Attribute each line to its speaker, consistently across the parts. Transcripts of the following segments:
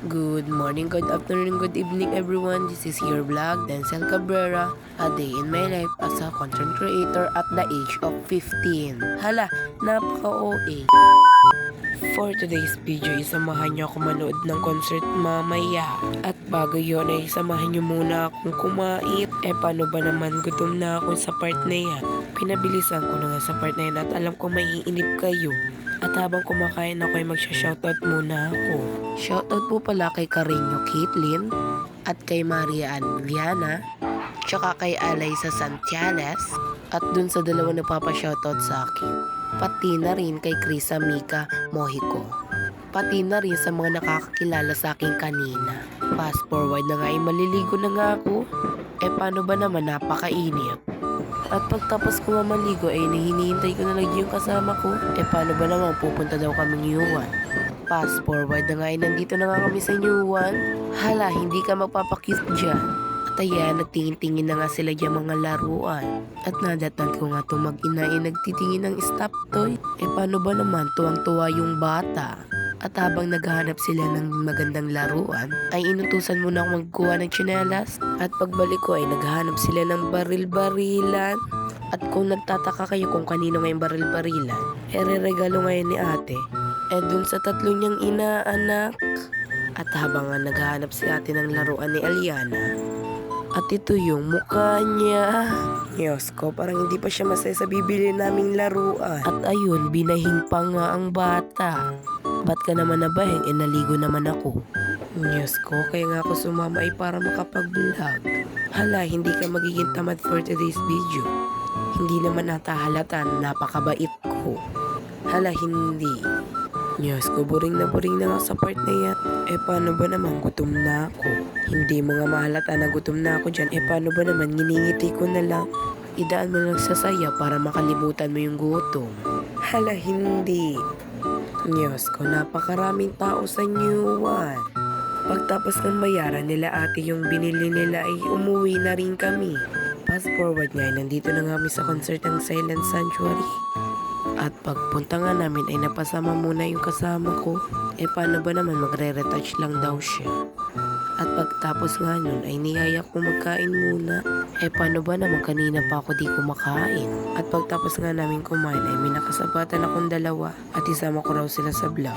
Speaker 1: Good morning, good afternoon, good evening everyone. This is your vlog, Denzel Cabrera, a day in my life as a content creator at the age of 15. Hala, napaka-OA. For today's video, isamahan niyo ako manood ng concert mamaya. At bago yun ay samahan niyo muna akong kumain. Paano ba naman gutom na ako sa part na yan? Pinabilisan ko na nga sa part na yan at alam ko maiinip kayo. At habang kumakain ako ay magsha-shoutout muna ako. Shoutout po pala kay Carreño Caitlin at kay Maria Ann Viana, tsaka kay Alaysa Santiales at dun sa dalawa nagpapa-shoutout sa akin. Pati na rin kay Krisa Mika Mojico. Pati na rin sa mga nakakakilala sa akin kanina. Fast forward na nga ay maliligo na nga ako. Paano ba naman napakainip? At pagtapos ko mamaligo ay hinihintay ko na lagi yung kasama ko. Paano ba naman pupunta daw kaming Yuan? Fast forward na nga ay nandito na nga kami sa Yuan. Hala, hindi ka magpapakit dyan. At ayan, nagtingin-tingin na nga sila dyan mga laruan. At nadatnan ko nga itong mag-ina ay nagtitingin ng stop toy. Paano ba naman tuwang-tuwa yung bata? At habang naghahanap sila ng magandang laruan, ay inutusan muna ako magkuha ng tsinelas. At pagbalik ko ay naghahanap sila ng baril-barilan. At kung nagtataka kayo kung kanino ngayong baril-barilan, re-regalo ngayon ni ate. Dun sa tatlo niyang inaanak. At habang nga naghahanap si ate ng laruan ni Aliana, at ito yung mukha niya. Diyos ko, parang hindi pa siya masaya sa bibili naming laruan. At ayun, binahing pa nga ang bata. Ba't ka naman nabahing? Naligo naman ako. Diyos ko, kaya nga ako sumama ay para makapag-vlog. Hala, hindi ka magiging tamad for today's video. Hindi naman natahalata na napakabait ko. Hala, hindi. Diyos ko, boring na nga sa part na yan. Paano ba naman gutom na ako? Hindi mo nga mahalata na gutom na ako dyan. Paano ba naman nginingiti ko na lang? Idaan mo lang sa saya para makalimutan mo yung gutom. Hala, hindi. Diyos ko, napakaraming tao sa Yuan. Pagtapos ng bayaran nila ate yung binili nila ay umuwi na rin kami. Fast forward nga, nandito na nga kami sa concert ng Silent Sanctuary. At pagpunta nga namin ay napasama muna yung kasama ko. Paano ba naman magre-retouch lang daw siya. At pagtapos nga nun ay niyaya ko magkain muna. Paano ba naman kanina pa ako di kumakain. At pagtapos nga namin kumain ay may nakasabatan akong dalawa. At isama ko raw sila sa vlog.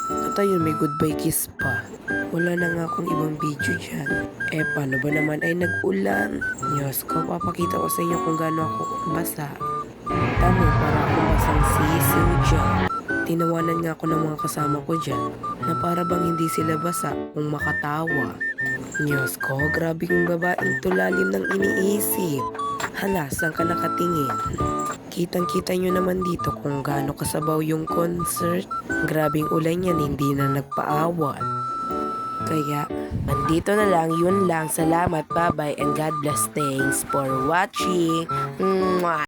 Speaker 1: At ayun, may goodbye kiss pa. Wala na nga akong ibang video dyan. Paano ba naman ay nag-ulan? Diyos ko, papakita ko sa inyo kung gaano ako basa. Tamo, para akong basang sisiw dyan. Tinawanan nga ako ng mga kasama ko dyan na para bang hindi sila basa kung makatawa. Diyos ko, grabe yung babaeng tulalim ng iniisip. Hala, saan ka nakatingin? Kitang-kita nyo naman dito kung gaano kasabaw yung concert. Grabing ulan yan, hindi na nagpaawan. Kaya, andito na lang, yun lang. Salamat, bye-bye, and God bless. Thanks for watching. Mwah!